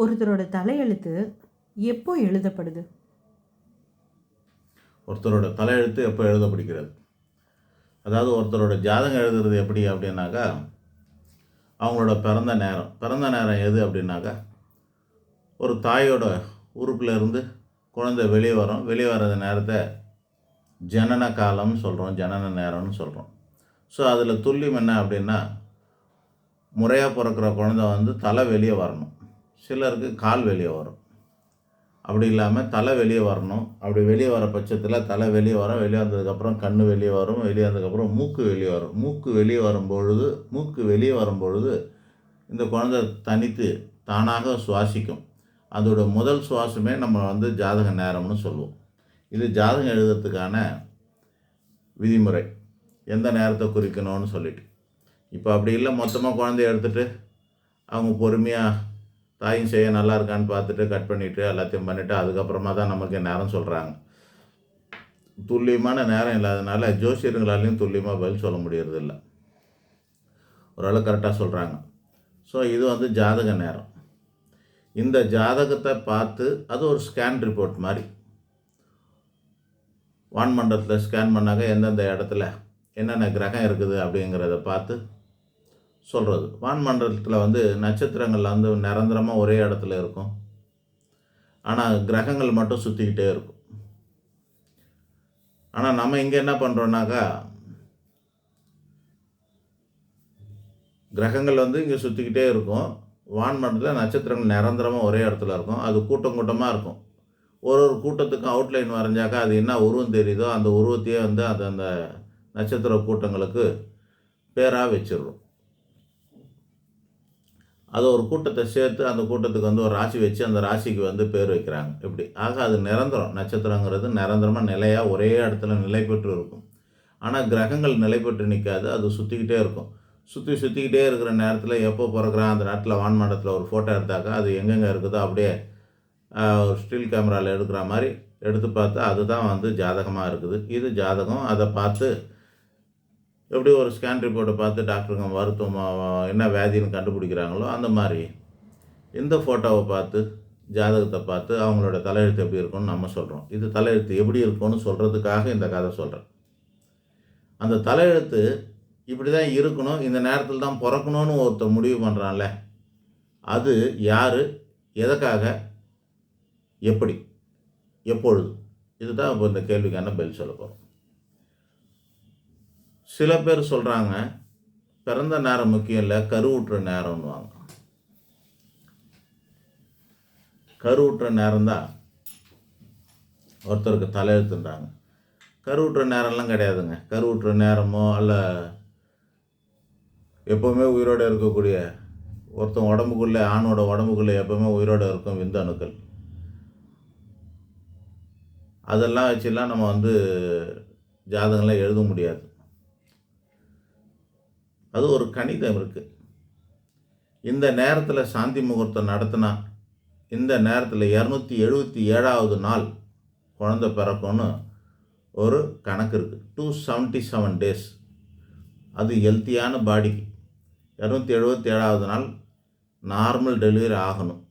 ஒருத்தரோட தலையெழுத்து எப்போ எழுதப்படுது? ஒருத்தரோட தலையெழுத்து எப்போ எழுதப்படுகிறது? அதாவது ஒருத்தரோட ஜாதகம் எழுதுறது எப்படி அப்படின்னாக்கா, அவங்களோட பிறந்த நேரம் எது அப்படின்னாக்கா, ஒரு தாயோட உறுப்பில் இருந்து குழந்தை வெளியே வரும். வெளியே வர்றது நேரத்தை ஜனன காலம்னு சொல்கிறோம், ஜனன நேரம்னு சொல்கிறோம். ஸோ அதில் துல்லியம் என்ன அப்படின்னா, முறையாக பிறக்கிற குழந்தை தலை வெளியே வரணும். சிலருக்கு கால் வெளியே வரும். அப்படி இல்லாமல் தலை வெளியே வரணும். அப்படி வெளியே வர பட்சத்தில் தலை வெளியே வரும். வெளியே வந்ததுக்கப்புறம் கண் வெளியே வரும். வெளியே வந்ததுக்கப்புறம் மூக்கு வெளியே வரும். மூக்கு வெளியே வரும்பொழுது இந்த குழந்தை தனித்து தானாக சுவாசிக்கும். அதோட முதல் சுவாசமே நம்ம ஜாதக நேரம்னு சொல்லுவோம். இது ஜாதகம் எழுதுறதுக்கான விதிமுறை, எந்த நேரத்தை குறிக்கணும்னு சொல்லிட்டு. இப்போ அப்படி இல்லை, மொத்தமாக குழந்தைய எடுத்துகிட்டு அவங்க பொறுமையாக தாயும் செய்ய நல்லா இருக்கான்னு பார்த்துட்டு கட் பண்ணிவிட்டு எல்லாத்தையும் பண்ணிவிட்டு அதுக்கப்புறமா தான் நமக்கு நேரம் சொல்கிறாங்க. துல்லியமான நேரம் இல்லாதனால ஜோசியர்களாலையும் துல்லியமாக பதில் சொல்ல முடியறதில்ல. ஓரளவு கரெக்டாக சொல்கிறாங்க. ஸோ இது ஜாதக நேரம். இந்த ஜாதகத்தை பார்த்து அது ஒரு ஸ்கேன் ரிப்போர்ட் மாதிரி. வான்மண்டலத்தில் ஸ்கேன் பண்ணாக்க எந்தெந்த இடத்துல என்னென்ன கிரகம் இருக்குது அப்படிங்கிறத பார்த்து சொல்கிறது. வான்மண்டலத்தில் நட்சத்திரங்கள் நிரந்தரமாக ஒரே இடத்துல இருக்கும். ஆனால் கிரகங்கள் மட்டும் சுற்றிக்கிட்டே இருக்கும். ஆனால் நம்ம இங்கே என்ன பண்ணுறோன்னாக்கா, கிரகங்கள் இங்கே சுற்றிக்கிட்டே இருக்கும். வான்மண்டலத்தில் நட்சத்திரங்கள் நிரந்தரமாக ஒரே இடத்துல இருக்கும். அது கூட்டம் கூட்டமாக இருக்கும். ஒரு கூட்டத்துக்கும் அவுட்லைன் வரைஞ்சாக்கா அது என்ன உருவம் தெரியுதோ அந்த உருவத்தையே அது அந்த நட்சத்திர கூட்டங்களுக்கு பேராக வச்சிடுறோம். அது ஒரு கூட்டத்தை சேர்த்து அந்த கூட்டத்துக்கு ஒரு ராசி வச்சு அந்த ராசிக்கு பேர் வைக்கிறாங்க. இப்படி ஆக அது நிரந்தரம். நட்சத்திரங்கிறது நிரந்தரமாக நிலையாக ஒரே இடத்துல நிலை பெற்று இருக்கும். ஆனால் கிரகங்கள் நிலை பெற்று நிற்காது. அது சுற்றிக்கிட்டே இருக்கும். சுற்றிக்கிட்டே இருக்கிற நேரத்தில் எப்போ பிறகுறான் அந்த நேரத்தில் வான்மண்டலத்தில் ஒரு ஃபோட்டோ எடுத்தாக்கா அது எங்கெங்கே இருக்குதோ அப்படியே ஒரு ஸ்டில் கேமராவில் எடுக்கிற மாதிரி எடுத்து பார்த்தா அதுதான் ஜாதகமாக இருக்குது. இது ஜாதகம். அதை பார்த்து எப்படி ஒரு ஸ்கேன் ரிப்போர்ட்டை பார்த்து டாக்டருங்க மருத்துவம் என்ன வியாதின்னு கண்டுபிடிக்கிறாங்களோ அந்த மாதிரி இந்த ஃபோட்டோவை பார்த்து ஜாதகத்தை பார்த்து அவங்களோட தலையெழுத்து எப்படி இருக்கும்னு நம்ம சொல்கிறோம். இது தலையெழுத்து எப்படி இருக்கும்னு சொல்கிறதுக்காக இந்த கதை சொல்கிறேன். அந்த தலையெழுத்து இப்படி தான் இருக்கணும், இந்த நேரத்தில் தான் பிறக்கணும்னு ஒருத்தர் முடிவு பண்ணுறான்ல, அது யார், எதற்காக, எப்படி, எப்பொழுது, இதுதான் இப்போ இந்த கேள்விக்கான பதில் சொல்ல போகிறோம். சில பேர் சொல்கிறாங்க பிறந்த நேரம் முக்கியம் இல்லை, கருவுற்ற நேரம்னுவாங்க. கருவுற்ற நேரம்தான் ஒருத்தருக்கு தலையெழுத்துன்றாங்க. கருவுற்ற நேரம்லாம் கிடையாதுங்க. கருவுற்ற நேரமோ அல்ல எப்போவுமே உயிரோடு இருக்கக்கூடிய ஒருத்தன் உடம்புக்குள்ளே, ஆணோட உடம்புக்குள்ளே எப்போவுமே உயிரோடு இருக்கும் விந்தணுக்கள். அதெல்லாம் வச்சுலாம் நம்ம ஜாதகம்லாம் எழுத முடியாது. அது ஒரு கணிதம் இருக்குது. இந்த நேரத்தில் சாந்தி முகூர்த்தம் நடத்தினா இந்த நேரத்தில் 277வது நாள் குழந்தை பிறக்கும்னு ஒரு கணக்கு இருக்குது. 277 days. அது ஹெல்த்தியான பாடிக்கு 277வது நாள் நார்மல் டெலிவரி ஆகணும்.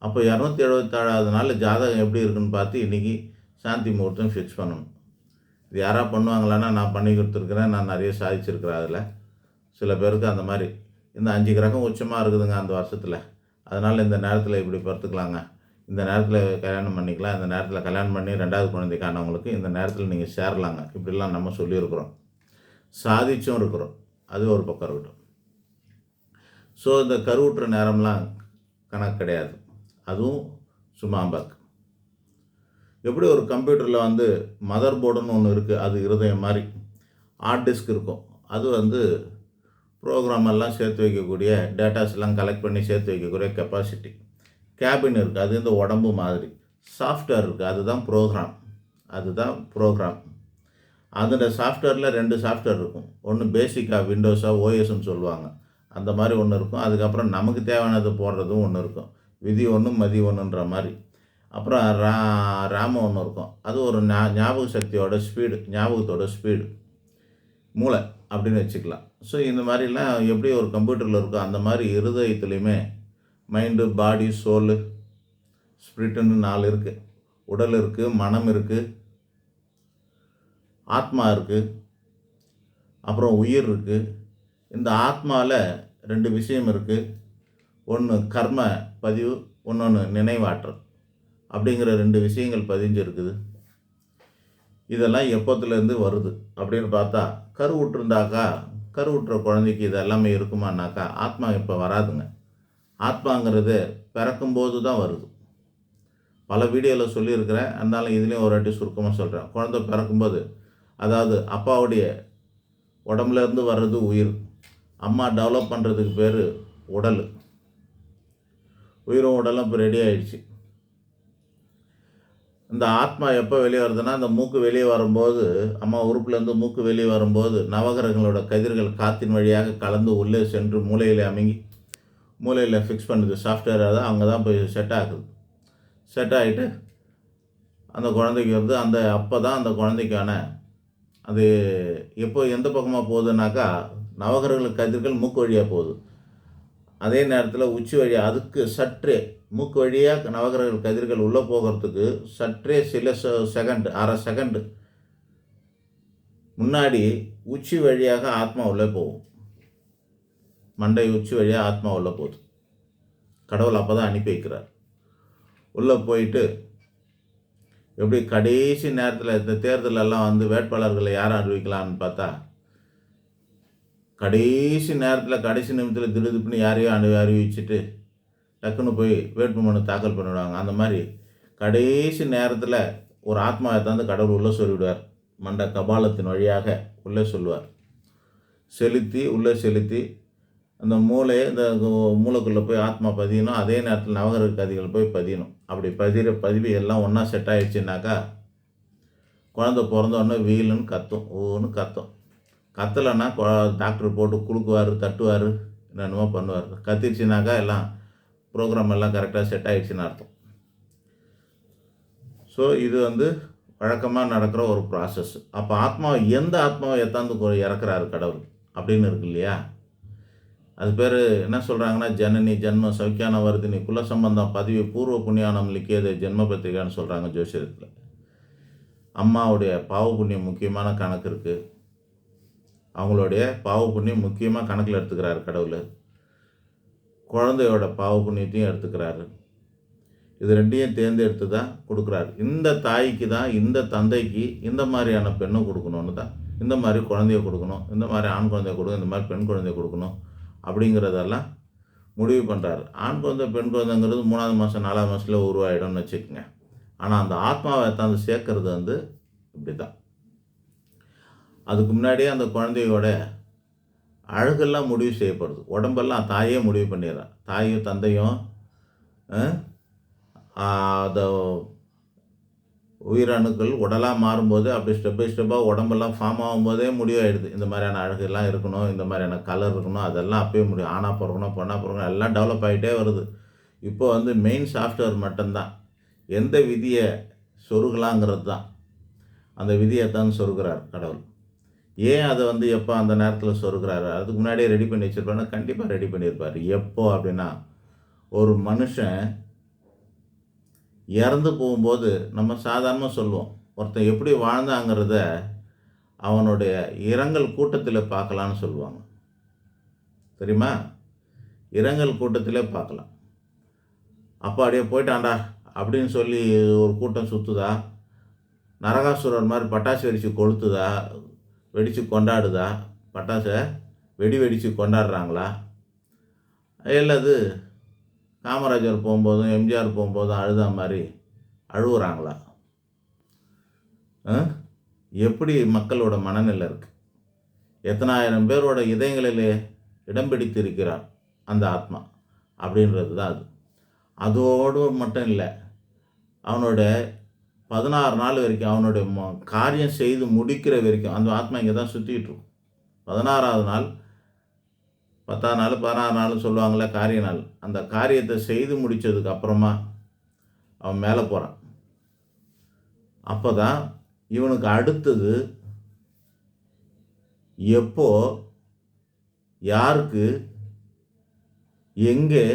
அப்போ 277வது நாள் ஜாதகம் எப்படி இருக்குன்னு பார்த்து இன்றைக்கி சாந்தி முகூர்த்தம் ஃபிக்ஸ் பண்ணணும். இது யாராக பண்ணுவாங்களான்னா நான் பண்ணி கொடுத்துருக்குறேன், நான் நிறைய சாதிச்சிருக்கிறேன். அதில் சில பேருக்கு அந்த மாதிரி இந்த 5 கிரகம் உச்சமாக இருக்குதுங்க அந்த வருஷத்தில், அதனால் இந்த நேரத்தில் இப்படி படுத்துக்கலாங்க, இந்த நேரத்தில் கல்யாணம் பண்ணிக்கலாம், இந்த நேரத்தில் கல்யாணம் பண்ணி 2வது குழந்தைக்கானவங்களுக்கு இந்த நேரத்தில் நீங்கள் சேரலாங்க, இப்படிலாம் நம்ம சொல்லியிருக்கிறோம், சாதிச்சும் இருக்கிறோம். அது ஒரு பக்கம் இருக்கட்டும். ஸோ இந்த கருவுற்ற நேரம்லாம் கணக்கு கிடையாது. அதுவும் சும்மாம்பாக்கு. எப்படி ஒரு கம்ப்யூட்டரில் மதர் போர்டுன்னு ஒன்று இருக்குது, அது இருதயம் மாதிரி. ஹார்ட் டிஸ்க் இருக்கும், அது ப்ரோக்ராம் எல்லாம் சேர்த்து வைக்கக்கூடிய, டேட்டாஸ் எல்லாம் கலெக்ட் பண்ணி சேர்த்து வைக்கக்கூடிய கெப்பாசிட்டி. கேபின் இருக்குது, அது இந்த உடம்பு மாதிரி. சாஃப்ட்வேர் இருக்குது, அதுதான் ப்ரோக்ராம். அதோட சாஃப்ட்வேரில் 2 சாஃப்ட்வேர் இருக்கும். ஒன்று பேசிக்காக விண்டோஸாக ஓஎஸ்ன்னு சொல்லுவாங்க, அந்த மாதிரி ஒன்று இருக்கும். அதுக்கப்புறம் நமக்கு தேவையானது போடுறதும் ஒன்று இருக்கும், விதி ஒன்று மதி ஒன்றுன்ற மாதிரி. அப்புறம் ரேம் ஒன்று இருக்கும், அது ஒரு ஞாபக சக்தியோட ஸ்பீடு, ஞாபகத்தோட ஸ்பீடு, மூளை அப்படின்னு வச்சுக்கலாம். ஸோ இந்த மாதிரிலாம் எப்படி ஒரு கம்ப்யூட்டரில் இருக்கோ அந்த மாதிரி இருதயத்துலேயுமே மைண்டு, பாடி, சோலு, ஸ்பிரிட்டுன்னு 4 இருக்குது. உடல் இருக்குது, மனம் இருக்குது, ஆத்மா இருக்குது, அப்புறம் உயிர் இருக்குது. இந்த ஆத்மாவில் 2 விஷயம் இருக்குது. ஒன்று கர்ம பதிவு, இன்னொன்று நினைவாற்றல் அப்படிங்கிற 2 விஷயங்கள் பதிஞ்சு இருக்குது. இதெல்லாம் எப்போத்துலேருந்து வருது அப்படின்னு பார்த்தா, கருவுற்ற குழந்தைக்கு இது எல்லாமே இருக்குமானாக்கா ஆத்மா இப்போ வராதுங்க. ஆத்மாங்கிறது பிறக்கும்போது தான் வருது. பல வீடியோவில் சொல்லியிருக்கிறேன், இருந்தாலும் இதுலேயும் ஒரு வாட்டி சுருக்கமாக சொல்கிறேன். குழந்தை பிறக்கும்போது, அதாவது அப்பாவுடைய உடம்புலேருந்து வர்றது உயிர். அம்மா டெவலப் பண்ணுறதுக்கு பேர் உடல். உயிரும் உடலும் இப்போ ரெடி ஆகிடுச்சு. இந்த ஆத்மா எப்போ வெளியே வருதுன்னா, இந்த மூக்கு வெளியே வரும்போது, அம்மா உறுப்புலேருந்து மூக்கு வெளியே வரும்போது நவகிரகங்களோட கதிர்கள் காற்றின் வழியாக கலந்து உள்ளே சென்று மூளையில் அமுங்கி மூளையில் ஃபிக்ஸ் பண்ணுது. சாஃப்ட்வேர் தான் அங்கே தான் போய் செட் ஆகுது. செட் ஆகிட்டு அந்த குழந்தைக்கு வருது. அப்போ தான் அந்த குழந்தைக்கான அது எப்போ எந்த பக்கமாக போகுதுனாக்கா, நவகிரக கதிர்கள் மூக்கு வழியாக போகுது. அதே நேரத்தில் உச்சி வழியாக அதுக்கு சற்றே மூக்கு வழியாக நவகிரக கதிர்கள் உள்ளே போகிறதுக்கு சற்றே சில செகண்ட், அரை செகண்டு முன்னாடி உச்சி வழியாக ஆத்மா உள்ளே போகும். மண்டை உச்சி வழியாக ஆத்மா உள்ளே போகுது. கடவுள் அப்போ தான் அனுப்பி வைக்கிறார். உள்ளே போயிட்டு எப்படி கடைசி நேரத்தில் இந்த தேர்தலெல்லாம் வந்து வேட்பாளர்களை யாரை அறிவிக்கலான்னு பார்த்தா, கடைசி நேரத்தில் கடைசி நிமிஷத்தில் திடுதிப்புன்னு யாரையோ அறிவிச்சுட்டு டக்குன்னு போய் வேட்புமனு தாக்கல் பண்ணிவிடுவாங்க. அந்த மாதிரி கடைசி நேரத்தில் ஒரு ஆத்மாவை தந்து கடவுள் உள்ளே சொல்லிவிடுவார். மண்ட கபாலத்தின் வழியாக உள்ளே சொல்லுவார். உள்ளே செலுத்தி அந்த மூளையை இந்த மூளைக்குள்ளே போய் ஆத்மா பதியணும். அதே நேரத்தில் நவகிரக கதிகள் போய் பதியணும். அப்படி பதிவு எல்லாம் ஒன்றா செட் ஆகிடுச்சுனாக்கா, குழந்தை பிறந்தோடனே வீலுன்னு கத்தும், ஓன்னு கத்தும். கத்தலைன்னா டாக்டர் போட்டு குலுக்குவார், தட்டுவார், என்னென்னமோ பண்ணுவார். கத்திடுச்சுனாக்கா எல்லாம் ப்ரோக்ராம் எல்லாம் கரெக்டாக செட் ஆகிடுச்சின்னு அர்த்தம். ஸோ இது வந்து வழக்கமாக நடக்கிற ஒரு ப்ராசஸ். அப்போ ஆத்மாவை எந்த ஆத்மாவை எத்தாந்து இறக்குறாரு கடவுள் அப்படின்னு இருக்கு இல்லையா? அது பேர் என்ன சொல்கிறாங்கன்னா, ஜனனி ஜென்ம சௌக்கியான வர்தினி குல சம்பந்தம் பதிவு பூர்வ புண்ணியானம் லிக்கியது ஜென்ம பத்திரிகான்னு சொல்கிறாங்க ஜோசியத்தில். அம்மாவுடைய பாவ புண்ணியம் முக்கியமான கணக்கு இருக்குது. அவங்களுடைய பாவ புண்ணியம் முக்கியமாக கணக்கில் எடுத்துக்கிறாரு கடவுள். குழந்தையோட பாவ புண்ணியத்தையும் எடுத்துக்கிறாரு. இது 2ஐயும் தேர்ந்தெடுத்து தான் கொடுக்குறாரு. இந்த தாய்க்கு தான், இந்த தந்தைக்கு இந்த மாதிரியான பெண்ணை கொடுக்கணும்னு தான், இந்த மாதிரி குழந்தைய கொடுக்கணும், இந்த மாதிரி ஆண் குழந்தைய கொடுக்கணும், இந்த மாதிரி பெண் குழந்தைய கொடுக்கணும் அப்படிங்கிறதெல்லாம் முடிவு பண்ணுறாரு. ஆண் குழந்தை பெண் குழந்தைங்கிறது 3ஆவது மாதம் 4ஆவது மாதத்தில் உருவாயிடும்னு வச்சுக்கோங்க. ஆனால் அந்த ஆத்மாவை தாந்து சேர்க்கறது வந்து இப்படி தான். அதுக்கு முன்னாடியே அந்த குழந்தையோட அழகெல்லாம் முடிவு செய்யப்படுது. உடம்பெல்லாம் தாயே முடிவு பண்ணிடுறான். தாயும் தந்தையும் அந்த உயிரணுக்கள் உடலாக மாறும்போது அப்படி ஸ்டெப் பை ஸ்டெப்பாக உடம்பெல்லாம் ஃபார்ம் ஆகும்போதே முடிவாயிடுது. இந்த மாதிரியான அழகெல்லாம் இருக்கணும், இந்த மாதிரியான கலர் இருக்கணும், அதெல்லாம் அப்பயே முடியும். ஆணாக பிறக்கணும், பொண்ணாக பிறக்கணும், எல்லாம் டெவலப் ஆகிட்டே வருது. இப்போ வந்து மெயின் சாஃப்ட்வேர் மட்டும்தான். எந்த விதியை சொருகலாங்கிறது தான். அந்த விதியை தான் சொருகிறார் கடவுள். ஏன் அதை வந்து எப்போ அந்த நேரத்தில் சொருகிறாரு? அதுக்கு முன்னாடியே ரெடி பண்ணி வச்சுருப்பாருன்னா கண்டிப்பாக ரெடி பண்ணியிருப்பார். எப்போ அப்படின்னா, ஒரு மனுஷன் இறந்து போகும்போது நம்ம சாதாரணமாக சொல்லுவோம், ஒருத்தன் எப்படி வாழ்ந்தாங்கிறத அவனுடைய இரங்கல் கூட்டத்தில் பார்க்கலான்னு சொல்லுவாங்க. தெரியுமா? இரங்கல் கூட்டத்திலே பார்க்கலாம். அப்போ அப்படியே போயிட்டான்டா அப்படின்னு சொல்லி ஒரு கூட்டம் சுற்றுதா? நரகாசுரர் மாதிரி பட்டாசு வெடித்து கொண்டாடுதா? பட்டாசை வெடித்து கொண்டாடுறாங்களா? இல்லது காமராஜர் போகும்போதும் எம்ஜிஆர் போகும்போதும் அழுத மாதிரி அழுகுறாங்களா? எப்படி மக்களோட மனநிலை இருக்குது? எத்தனாயிரம் பேரோட இதயங்களிலே இடம் பிடித்து இருக்கிறார் அந்த ஆத்மா அப்படின்றது தான் அது. அதோடு மட்டும் இல்லை, அவனோட 16 நாள் வரைக்கும் அவனுடைய காரியம் செய்து முடிக்கிற வரைக்கும் அந்த ஆத்மா இங்கே தான் சுற்றிக்கிட்டு இருக்கும். 16ஆவது நாள், 10ஆம் நாள், 16 நாள் சொல்லுவாங்களே காரிய நாள். அந்த காரியத்தை செய்து முடித்ததுக்கு அப்புறமா அவன் மேலே போகிறான். அப்போ தான் இவனுக்கு அடுத்தது எப்போ, யாருக்கு, எங்கே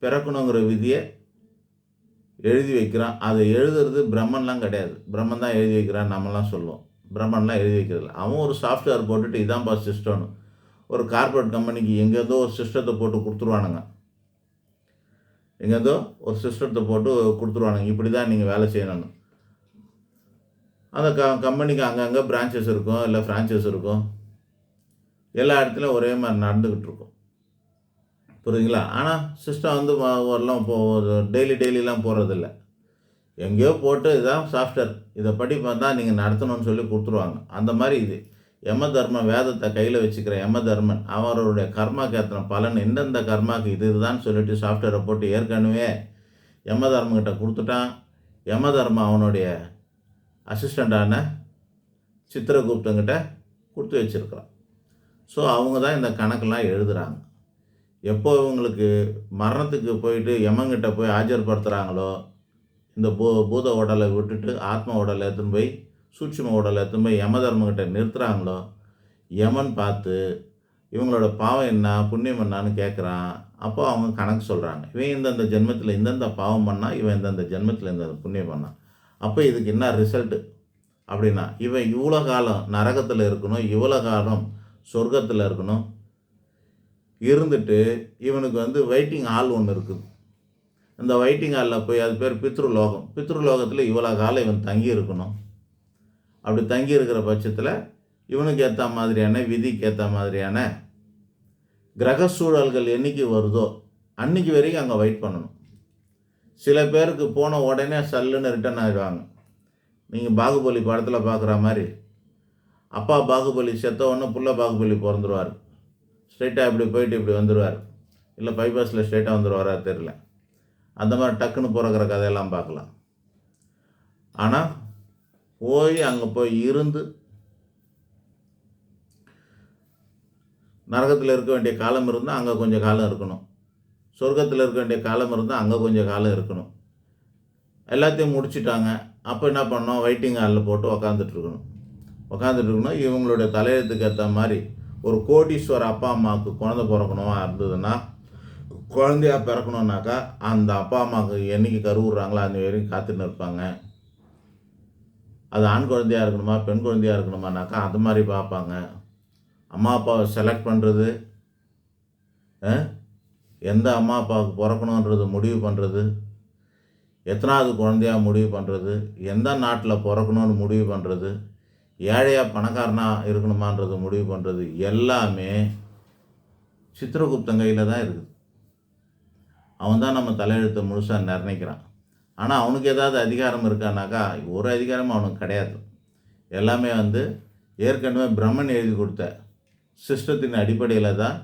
பிறக்கணுங்கிற விதியை எழுதி வைக்கிறான். அதை எழுதுறது பிரம்மன்லாம் கிடையாது. பிரம்மன் தான் எழுதி வைக்கிறான் நம்மலாம் சொல்லுவோம். பிரம்மன்லாம் எழுதி வைக்கிறதில்ல. அவன் ஒரு சாஃப்ட்வேர் போட்டுட்டு இதான்ப்பா சிஸ்டம்னு ஒரு கார்ப்பரேட் கம்பெனிக்கு எங்கேருந்தோ ஒரு சிஸ்டத்தை போட்டு கொடுத்துருவானுங்க. எங்கேருந்தோ ஒரு சிஸ்டத்தை போட்டு கொடுத்துருவானுங்க. இப்படி தான் நீங்கள் வேலை செய்யணும்னு. அந்த கம்பெனிக்கு அங்கங்கே பிரான்ச்சஸ் இருக்கும், இல்லை ஃப்ரான்ச்சைஸ் இருக்கும். எல்லா இடத்துலையும் ஒரே மாதிரி நடந்துக்கிட்டு இருக்கும். புரியுதுங்களா? ஆனால் சிஸ்டம் வந்து வரலாம் டெய்லிலாம் போகிறதில்ல. எங்கேயோ போட்டு இதுதான் சாஃப்ட்வேர், இதை படி பார்த்தா நீங்கள் நடத்தணும்னு சொல்லி கொடுத்துருவாங்க. அந்த மாதிரி இது யம தர்மன் வேதத்தை கையில் வச்சுக்கிற யம தர்மன் அவருடைய கர்மாக்கு ஏற்றின பலன் எந்தெந்த கர்மாக்கு இதுதான் சொல்லிட்டு சாஃப்ட்வேரை போட்டு ஏற்கனவே யம தர்மங்கிட்ட கொடுத்துட்டான். யம தர்மன் அவனுடைய அசிஸ்டண்டான சித்திரகுப்தங்கிட்ட கொடுத்து வச்சுருக்கிறான். ஸோ அவங்க தான் இந்த கணக்கெல்லாம் எழுதுகிறாங்க. எப்போ இவங்களுக்கு மரணத்துக்கு போயிட்டு யமங்கிட்ட போய் ஆஜர்படுத்துகிறாங்களோ, இந்த பூத உடலை விட்டுட்டு ஆத்ம உடலை எடுத்துன்னு போய் சூட்சும உடலை எடுத்துன்னு போய் யம தர்மங்கிட்ட நிறுத்துகிறாங்களோ, யமன் பார்த்து இவங்களோட பாவம் என்ன புண்ணியம் என்னான்னு கேட்குறான். அப்போ அவங்க கணக்கு சொல்கிறாங்க. இவன் இந்தந்த ஜென்மத்தில் இந்தந்த பாவம் பண்ணால், இவன் இந்தந்த ஜென்மத்தில் இந்தந்த புண்ணியம் பண்ணான். அப்போ இதுக்கு என்ன ரிசல்ட்டு அப்படின்னா, இவன் இவ்வளோ காலம் நரகத்தில் இருக்கணும், இவ்வளோ காலம் சொர்க்கத்தில் இருக்கணும், இருந்துட்டு இவனுக்கு வந்து வெயிட்டிங் ஹால் ஒன்று இருக்குது. இந்த வெயிட்டிங் ஹாலில் போய் அது பேர் பித்ருலோகம். பித்ருலோகத்தில் இவ்வளோ காலம் இவன் தங்கி இருக்கணும். அப்படி தங்கி இருக்கிற பட்சத்தில் இவனுக்கு ஏற்ற மாதிரியான விதிக்கு ஏற்ற மாதிரியான கிரக சூழல்கள் என்றைக்கு வருதோ அன்றைக்கி வரைக்கும் அங்கே வெயிட் பண்ணணும். சில பேருக்கு போன உடனே சல்லுன்னு ரிட்டர்ன் ஆகிடுவாங்க. நீங்கள் பாகுபலி படத்தில் பார்க்குற மாதிரி அப்பா பாகுபலி செத்த உடனே புள்ள பாகுபலி பிறந்துருவார். ஸ்ட்ரைட்டாக இப்படி போயிட்டு இப்படி வந்துடுவார். இல்லை பைபாஸில் ஸ்ட்ரைட்டாக வந்துடுவாரா தெரியல. அந்த மாதிரி டக்குன்னு பிறக்கிற கதையெல்லாம் பார்க்கலாம். ஆனால் போய் அங்கே போய் இருந்து நரகத்தில் இருக்க வேண்டிய காலம் இருந்தால் அங்கே கொஞ்சம் காலம் இருக்கணும், சொர்க்கத்தில் இருக்க வேண்டிய காலம் இருந்தால் அங்கே கொஞ்சம் காலம் இருக்கணும். எல்லாத்தையும் முடிச்சுட்டாங்க. அப்போ என்ன பண்ணோம், வெயிட்டிங் ஹாலில் போட்டு உக்காந்துட்டு இருக்கணும். இவங்களுடைய தலையெழுத்துக்கு ஏற்ற மாதிரி ஒரு கோடீஸ்வர அப்பா அம்மாவுக்கு குழந்தை பிறக்கணுமா இருந்ததுன்னா, குழந்தையாக பிறக்கணுன்னாக்கா அந்த அப்பா அம்மாவுக்கு என்றைக்கு கருவுறாங்களோ அந்த வரைக்கும் காத்துன்னு இருப்பாங்க. அது ஆண் குழந்தையாக இருக்கணுமா பெண் குழந்தையாக இருக்கணுமானாக்கா அது மாதிரி பார்ப்பாங்க. அம்மா அப்பாவை செலக்ட் பண்ணுறது, எந்த அம்மா அப்பாவுக்கு பிறக்கணுன்றது முடிவு பண்ணுறது, எத்தனாவது குழந்தையாக முடிவு பண்ணுறது, எந்த நாட்டில் பிறக்கணும்னு முடிவு பண்ணுறது, ஏழையாக பணக்காரனாக இருக்கணுமான்றது முடிவு பண்ணுறது எல்லாமே சித்திரகுப்தன் கையில் தான் இருக்குது. அவன் தான் நம்ம தலையெழுத்தை முழுசாக நிர்ணயிக்கிறான். ஆனால் அவனுக்கு ஏதாவது அதிகாரம் இருக்கானாக்கா ஒரு அதிகாரமும் அவனுக்கு கிடையாது. எல்லாமே வந்து ஏற்கனவே பிரம்மன் எழுதி கொடுத்த சிஸ்டத்தின் அடிப்படையில் தான்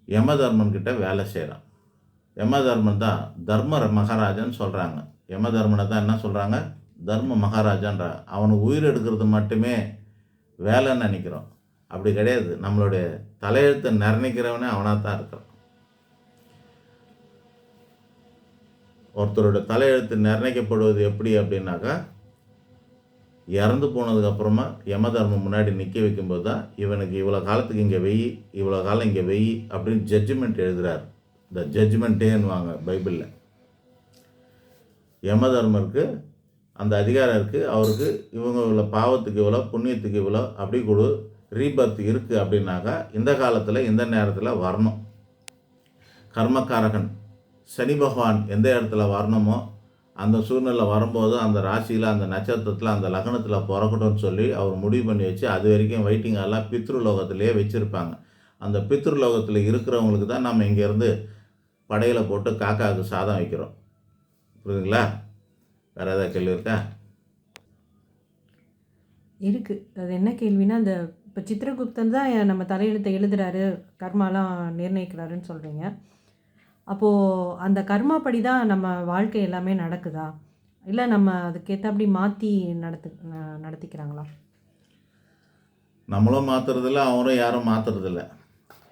யம தர்மன்கிட்ட வேலை செய்கிறான். யம தர்மன் தான் தர்ம மகாராஜான்னு சொல்கிறாங்க. யம தர்மனை தான் என்ன சொல்கிறாங்க, தர்ம மகாராஜான்ற. அவனுக்கு உயிர் எடுக்கிறது மட்டுமே வேலைன்னு நினைக்கிறோம். அப்படி கிடையாது. நம்மளுடைய தலையெழுத்தை நிர்ணயிக்கிறவனே அவனாக தான் இருக்கிறான். ஒருத்தரோட தலையெழுத்து நிர்ணயிக்கப்படுவது எப்படி அப்படின்னாக்கா, இறந்து போனதுக்கப்புறமா யம தர்மம் முன்னாடி நிற்க வைக்கும்போது தான் இவனுக்கு இவ்வளோ காலத்துக்கு இங்கே வெயி, இவ்வளோ காலம் இங்கே வெயி அப்படின்னு ஜட்ஜ்மெண்ட் எழுதுகிறார். இந்த ஜட்ஜ்மெண்ட்டேன்னுவாங்க பைபிளில். யம தர்மருக்கு அந்த அதிகாரம் இருக்குது. அவருக்கு இவங்க இவ்வளோ பாவத்துக்கு இவ்வளோ புண்ணியத்துக்கு இவ்வளோ அப்படி கொடு ரீபர்த் இருக்குது அப்படின்னாக்கா இந்த காலத்தில் இந்த நேரத்தில் வரணும். கர்மக்காரகன் சனி பகவான் எந்த இடத்துல வரணுமோ அந்த சூழ்நிலை வரும்போது அந்த ராசியில் அந்த நட்சத்திரத்தில் அந்த லக்னத்தில் பிறக்கட்டும்னு சொல்லி அவர் முடிவு பண்ணி வச்சு அது வரைக்கும் வெயிட்டிங் எல்லாம் பித்ருலோகத்திலே வச்சுருப்பாங்க. அந்த பித்ருலோகத்தில் இருக்கிறவங்களுக்கு தான் நம்ம இங்கேருந்து படையில் போட்டு காக்காவுக்கு சாதம் வைக்கிறோம். புரியுதுங்களா? வேறு ஏதாவது கேள்வி இருக்கா? இருக்குது. அது என்ன கேள்வினா, அந்த இப்போ சித்திரகுப்தன் தான் நம்ம தலையெழுத்தை எழுதுறாரு, கர்மாலாம் நிர்ணயிக்கிறாருன்னு சொல்கிறீங்க. அப்போது அந்த கர்மாப்படி தான் நம்ம வாழ்க்கை எல்லாமே நடக்குதா, இல்லை நம்ம அதுக்கேற்றபடி மாற்றி நடத்திக்கிறாங்களா? நம்மளும் மாற்றுறதில்ல, அவரும் யாரும் மாற்றுறதில்ல.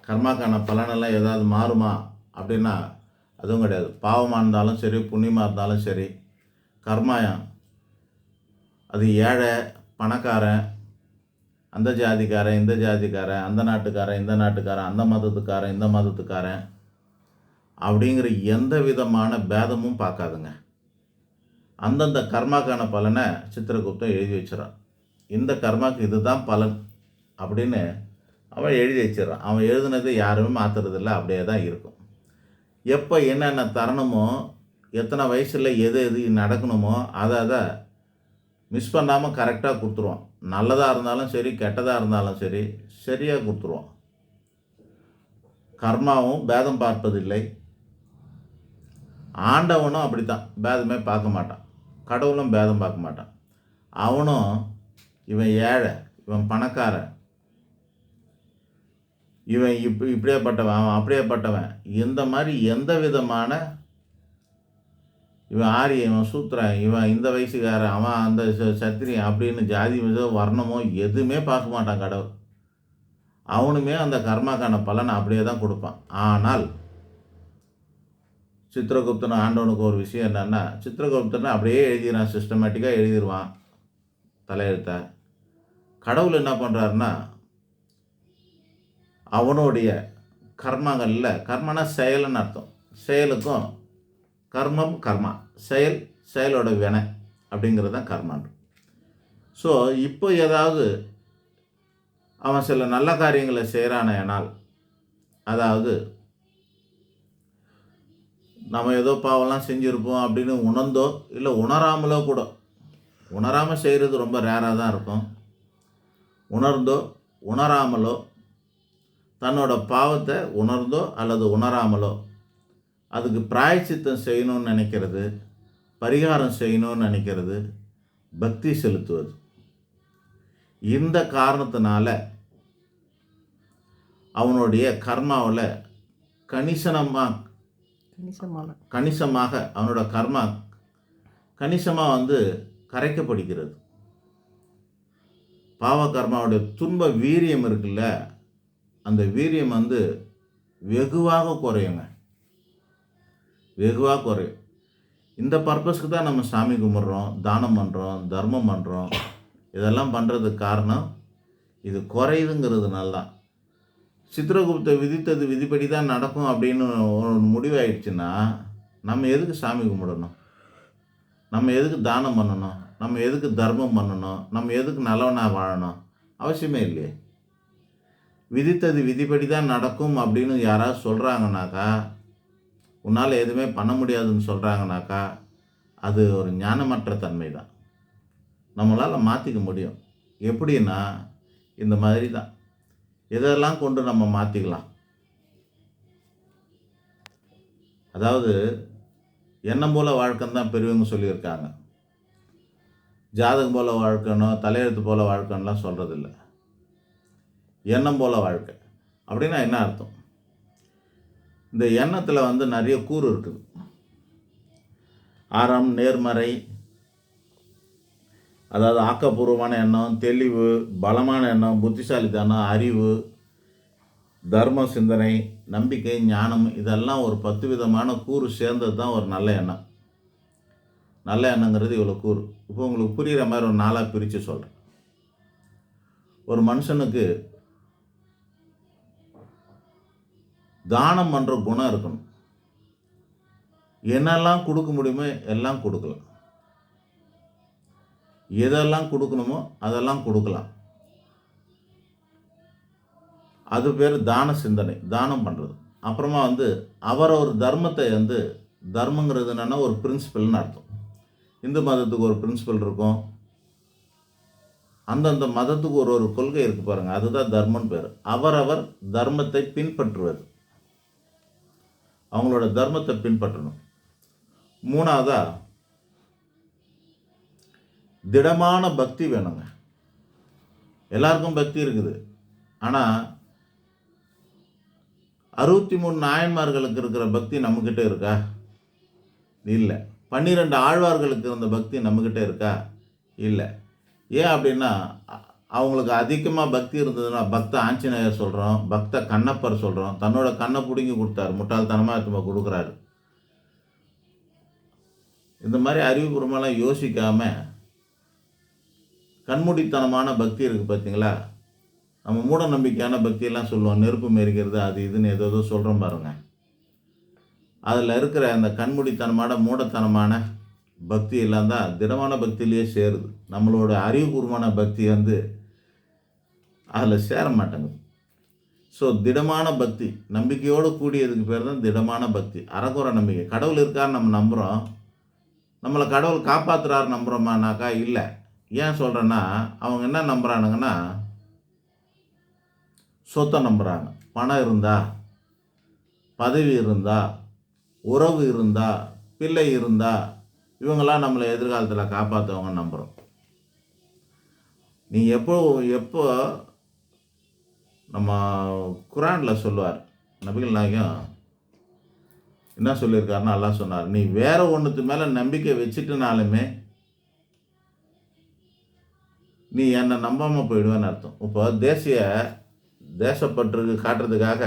கர்மாக்கான பலனெல்லாம் ஏதாவது மாறுமா அப்படின்னா அதுவும் கிடையாது. பாவமாக இருந்தாலும் சரி புண்ணியமாக இருந்தாலும் சரி, கர்மாயம் அது ஏழை பணக்காரன், அந்த ஜாதிக்காரன் இந்த ஜாதிக்காரன், அந்த நாட்டுக்காரன் இந்த நாட்டுக்காரன், அந்த மதத்துக்காரன் இந்த மதத்துக்காரன், அப்படிங்கிற எந்த விதமான பேதமும் பார்க்காதுங்க. அந்தந்த கர்மாக்கான பலனை சித்திரகுப்தன் எழுதி வச்சிடறான். இந்த கர்மாக்கு இதுதான் பலன் அப்படின்னு அவன் எழுதி வச்சிடறான். அவன் எழுதுனது யாருமே மாற்றுறதில்ல, அப்படியே தான் இருக்கும். எப்போ என்னென்ன தரணுமோ, எத்தனை வயசில் எது எது நடக்கணுமோ அதை மிஸ் பண்ணாமல் கரெக்டாக கொடுத்துருவான். நல்லதாக இருந்தாலும் சரி, கெட்டதாக இருந்தாலும் சரி, சரியாக கொடுத்துருவான். கர்மாவும் பேதம் பார்ப்பதில்லை. ஆண்டவனும் அப்படித்தான், பேதமே பார்க்க மாட்டான். கடவுளும் பேதம் பார்க்க மாட்டான். அவனும் இவன் ஏழை, இவன் பணக்காரன், இவன் இப்படியேப்பட்டவன், அவன் அப்படியேப்பட்டவன், இந்த மாதிரி எந்த விதமான இவன் ஆரியன், இவன் சூத்திரன், இவன் இந்த வயசுக்காரன், அவன் அந்த சத்திரியன் அப்படின்னு ஜாதி வர்ணமோ எதுவுமே பார்க்க மாட்டான் கடவுள். அவனுமே அந்த கர்மாக்கான பலனை அப்படியே தான் கொடுப்பான். ஆனால் சித்திரகுப்தன் ஆண்டவனுக்கு ஒரு விஷயம் என்னென்னா, சித்திரகுப்தனை அப்படியே எழுதிடுறான், சிஸ்டமேட்டிக்காக எழுதிடுவான் தலையெழுத்த. கடவுள் என்ன பண்ணுறாருன்னா, அவனுடைய கர்மங்களில், கர்மனா செயல்னு அர்த்தம், செயலுக்கும் கர்மம் கர்மா, செயலோட வினை அப்படிங்கிறது தான் கர்மான். ஸோ இப்போ ஏதாவது அவன் சில நல்ல காரியங்களை செய்கிறானால், அதாவது நம்ம ஏதோ பாவம்லாம் செஞ்சுருப்போம் அப்படின்னு உணர்ந்தோ இல்லை உணராமலோ கூட, உணராமல் செய்கிறது ரொம்ப ரேராக தான் இருக்கும். உணர்ந்தோ உணராமலோ தன்னோட பாவத்தை உணர்ந்தோ அல்லது உணராமலோ அதுக்கு பிராயச்சித்தம் செய்யணும்னு நினைக்கிறது, பரிகாரம் செய்யணும்னு நினைக்கிறது, பக்தி செலுத்துவது. இந்த காரணத்தினால அவனுடைய கர்மாவில் கணிசமாக அவனோட கர்மா கணிசமாக கரைக்கப்படுகிறது. பாவ கர்மாவுடைய துன்ப வீரியம் இருக்குல்ல, அந்த வீரியம் வெகுவாக குறையுங்க, வெகுவாக குறையும். இந்த பர்பஸ்க்கு தான் நம்ம சாமி கும்பிட்றோம், தானம் பண்ணுறோம், தர்மம் பண்ணுறோம். இதெல்லாம் பண்ணுறதுக்கு காரணம் இது குறையுதுங்கிறதுனால தான். சித்திரகுப்த விதித்தது விதிப்படி தான் நடக்கும் அப்படின்னு ஒரு முடிவாயிடுச்சுன்னா நம்ம எதுக்கு சாமி கும்பிடணும்? நம்ம எதுக்கு தானம் பண்ணணும்? நம்ம எதுக்கு தர்மம் பண்ணணும்? நம்ம எதுக்கு நல்லவனாக வாழணும்? அவசியமே இல்லையே. விதித்தது விதிப்படி தான் நடக்கும் அப்படின்னு யாராவது சொல்கிறாங்கனாக்கா, உன்னால் எதுவுமே பண்ண முடியாதுன்னு சொல்கிறாங்கனாக்கா, அது ஒரு ஞானமற்ற தன்மை தான். நம்மளால் மாற்றிக்க முடியும். எப்படின்னா இந்த மாதிரி தான். இதெல்லாம் கொண்டு நம்ம மாற்றிக்கலாம். அதாவது எண்ணம் போல் வாழ்க்கைன்னு தான் பெரியவங்க சொல்லியிருக்காங்க. ஜாதகம் போல் வாழ்க்கணும், தலையெழுத்து போல் வாழ்க்கணும்லாம் சொல்கிறதில்ல. எண்ணம் போல் வாழ்க்கை அப்படின்னா என்ன அர்த்தம்? இந்த எண்ணத்தில் நிறைய கூறு இருக்குது. அறம், நேர்மறை, அதாவது ஆக்கப்பூர்வமான எண்ணம், தெளிவு, பலமான எண்ணம், புத்திசாலித்தனம், அறிவு, தர்ம சிந்தனை, நம்பிக்கை, ஞானம், இதெல்லாம் ஒரு 10 விதமான கூறு சேர்ந்தது தான் ஒரு நல்ல எண்ணம். நல்ல எண்ணங்கிறது இவ்வளோ கூறு. இப்போ உங்களுக்கு புரிகிற மாதிரி ஒரு 4ஆக பிரித்து சொல்கிறேன். ஒரு மனுஷனுக்கு தானம் பண்ணுற குணம் இருக்கணும். என்னெல்லாம் கொடுக்க முடியுமோ எல்லாம் கொடுக்கலாம். எதெல்லாம் கொடுக்கணுமோ அதெல்லாம் கொடுக்கலாம். அது பேர் தான சிந்தனை, தானம் பண்ணுறது. அப்புறமா அவரை ஒரு தர்மத்தை தர்மங்கிறது என்னென்னா ஒரு பிரின்சிபல்னு அர்த்தம். இந்து மதத்துக்கு ஒரு பிரின்சிபல் இருக்கும், அந்தந்த மதத்துக்கு ஒரு கொள்கை இருக்குது பாருங்கள், அதுதான் தர்மம்னு பேர். அவரவர் தர்மத்தை பின்பற்றுவது, அவங்களோட தர்மத்தை பின்பற்றணும். 3ஆவதா திடமான பக்தி வேணுங்க. எல்லாருக்கும் பக்தி இருக்குது, ஆனால் 63 நாயன்மார்களுக்கு இருக்கிற பக்தி நம்மக்கிட்ட இருக்கா? இல்லை. 12 ஆழ்வார்களுக்கு இருந்த பக்தி நம்மக்கிட்ட இருக்கா? இல்லை. ஏன் அப்படின்னா, அவங்களுக்கு அதிகமாக பக்தி இருந்ததுன்னா பக்த ஆஞ்சநேயர் சொல்கிறோம், பக்த கண்ணப்பர் சொல்கிறோம். தன்னோட கண்ணை பிடுங்கி கொடுத்தாரு, முட்டாள்தனமாக திரும்ப கொடுக்குறாரு. இந்த மாதிரி அறிவுபூர்வமெல்லாம் யோசிக்காமல் கண்மூடித்தனமான பக்தி இருக்குது பார்த்தீங்களா? நம்ம மூட நம்பிக்கையான பக்தியெல்லாம் சொல்லுவோம், நெருப்பு மெரிக்கிறது, அது இதுன்னு ஏதோ சொல்கிறோம் பாருங்க. அதில் இருக்கிற அந்த கண்மூடித்தனமான மூடத்தனமான பக்தி எல்லாம் தான் திடமான பக்தியிலேயே சேருது. நம்மளோட அறிவுபூர்வமான பக்தி அதில் சேர மாட்டேங்குது. ஸோ திடமான பக்தி, நம்பிக்கையோடு கூடியதுக்கு பேர் தான் திடமான பக்தி. அறகுறை நம்பிக்கை. கடவுள் இருக்காருன்னு நம்ம நம்புகிறோம். நம்மளை கடவுள் காப்பாற்றுறாரு நம்புகிறோமானாக்கா இல்லை. ஏன் சொல்கிறேன்னா, அவங்க என்ன நம்புகிறானுங்கன்னா, சொத்தை நம்புகிறாங்க. பணம் இருந்தா, பதவி இருந்தா, உறவு இருந்தா, பிள்ளை இருந்தா, இவங்களாம் நம்மளை எதிர்காலத்தில் காப்பாற்றுவாங்கன்னு நம்புகிறோம். நீ எப்போ நம்ம குரானில் சொல்லுவார், நபிகள் நாயகம் என்ன சொல்லியிருக்காருன்னா, அல்லாஹ் சொன்னார், நீ வேற ஒன்றுத்து மேலே நம்பிக்கை வச்சுட்டுனாலுமே நீ என்னை நம்பாமல் போயிடுவேன்னு அர்த்தம். இப்போ தேசப்பற்று காட்டுறதுக்காக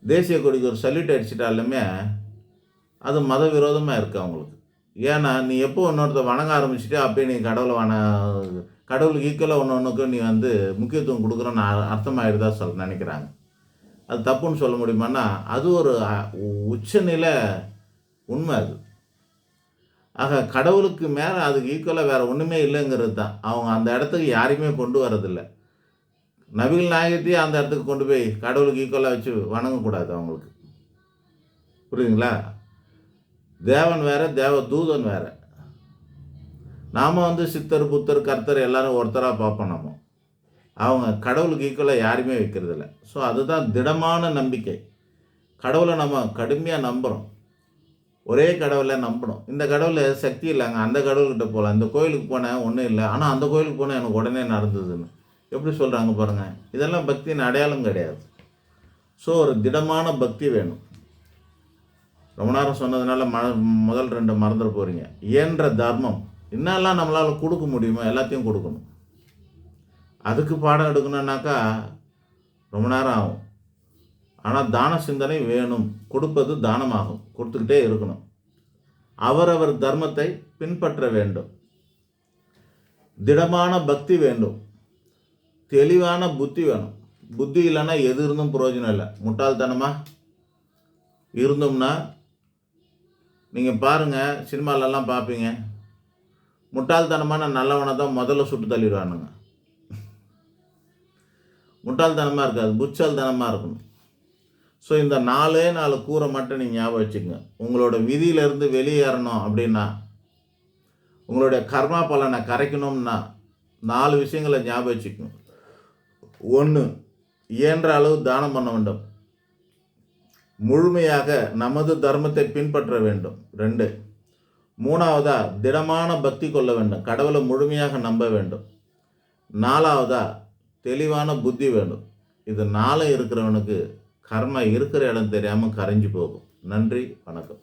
தேசிய கொடிக்கு ஒரு சல்யூட் அடிச்சிட்டாலுமே அது மத விரோதமாக இருக்குது அவங்களுக்கு. ஏன்னா நீ எப்போ இன்னொருத்த வணங்க ஆரம்பிச்சுட்டு அப்போயே நீ கடவுளுக்கு ஈக்குவலாக ஒன்றுக்கும் நீ முக்கியத்துவம் கொடுக்குறோன்னு அர்த்தமாயிடுதா நினைக்கிறாங்க. அது தப்புன்னு சொல்ல முடியுமான்னா அது ஒரு உச்சநிலை உண்மை. அது ஆக கடவுளுக்கு மேலே அதுக்கு ஈக்குவலாக வேறு ஒன்றுமே இல்லைங்கிறது தான். அவங்க அந்த இடத்துக்கு யாரையுமே கொண்டு வரதில்லை. நபிகள் நாயகத்தையே அந்த இடத்துக்கு கொண்டு போய் கடவுளுக்கு ஈக்குவலாக வச்சு வணங்கக்கூடாது அவங்களுக்கு. புரியுதுங்களா? தேவன் வேறு, தேவ தூதன் வேறு. நாம் சித்தர், புத்தர், கர்த்தர் எல்லாரும் ஒருத்தராக பார்ப்போம். அவங்க கடவுளுக்கு ஈக்குவலாக யாருமே வைக்கிறதில்ல. ஸோ அதுதான் திடமான நம்பிக்கை. கடவுளை நம்ம கடுமையாக நம்புகிறோம். ஒரே கடவுளை நம்பணும். இந்த கடவுள் சக்தி இல்லைங்க, அந்த கடவுள்கிட்ட போகலாம். இந்த கோயிலுக்கு போனேன் ஒன்றும் இல்லை, ஆனால் அந்த கோயிலுக்கு போனால் எனக்கு உடனே நடந்ததுன்னு எப்படி சொல்கிறாங்க பாருங்கள். இதெல்லாம் பக்தியின் அடையாளம் கிடையாது. ஸோ ஒரு திடமான பக்தி வேணும். ரொம்ப நேரம் சொன்னதுனால முதல் 2 மறந்துட போகிறீங்க. இயன்ற தர்மம் என்னெல்லாம் நம்மளால் கொடுக்க முடியுமோ எல்லாத்தையும் கொடுக்கணும். அதுக்கு பாடம் எடுக்கணுன்னாக்கா ரொம்ப நேரம் ஆகும். ஆனால் தான சிந்தனை வேணும். கொடுப்பது தானமாகும். கொடுத்துக்கிட்டே இருக்கணும். அவரவர் தர்மத்தை பின்பற்ற வேண்டும். திடமான பக்தி வேண்டும். தெளிவான புத்தி வேணும். புத்தி இல்லைன்னா எது இருந்தும் பிரயோஜனம் இல்லை. முட்டாள்தனமாக இருந்தோம்னா நீங்கள் பாருங்கள், சினிமாலெல்லாம் பார்ப்பீங்க, முட்டாள்தனமான நல்லவனை தான் முதல்ல சுட்டு தள்ளிடுவானுங்க. முட்டாள்தனமாக இருக்காது, புச்சால்தனமாக இருக்கணும். ஸோ இந்த 4 கூரை மட்டும் நீங்கள் ஞாபகம் வச்சுக்கோங்க. உங்களோட விதியிலேருந்து வெளியேறணும் அப்படின்னா, உங்களுடைய கர்மா பலனை கரைக்கணும்னா 4 விஷயங்களை ஞாபகம் வச்சுக்கணும். 1, இயன்ற அளவு தானம் பண்ண வேண்டும். முழுமையாக நமது தர்மத்தை பின்பற்ற வேண்டும். 2, 3வதா திடமான பக்தி கொள்ள வேண்டும். கடவுளை முழுமையாக நம்ப வேண்டும். 4வதா தெளிவான புத்தி வேண்டும். இது 4 இருக்கிறவனுக்கு கர்மா இருக்கிற இடம் தெரியாமல் கரைஞ்சி போகும். நன்றி, வணக்கம்.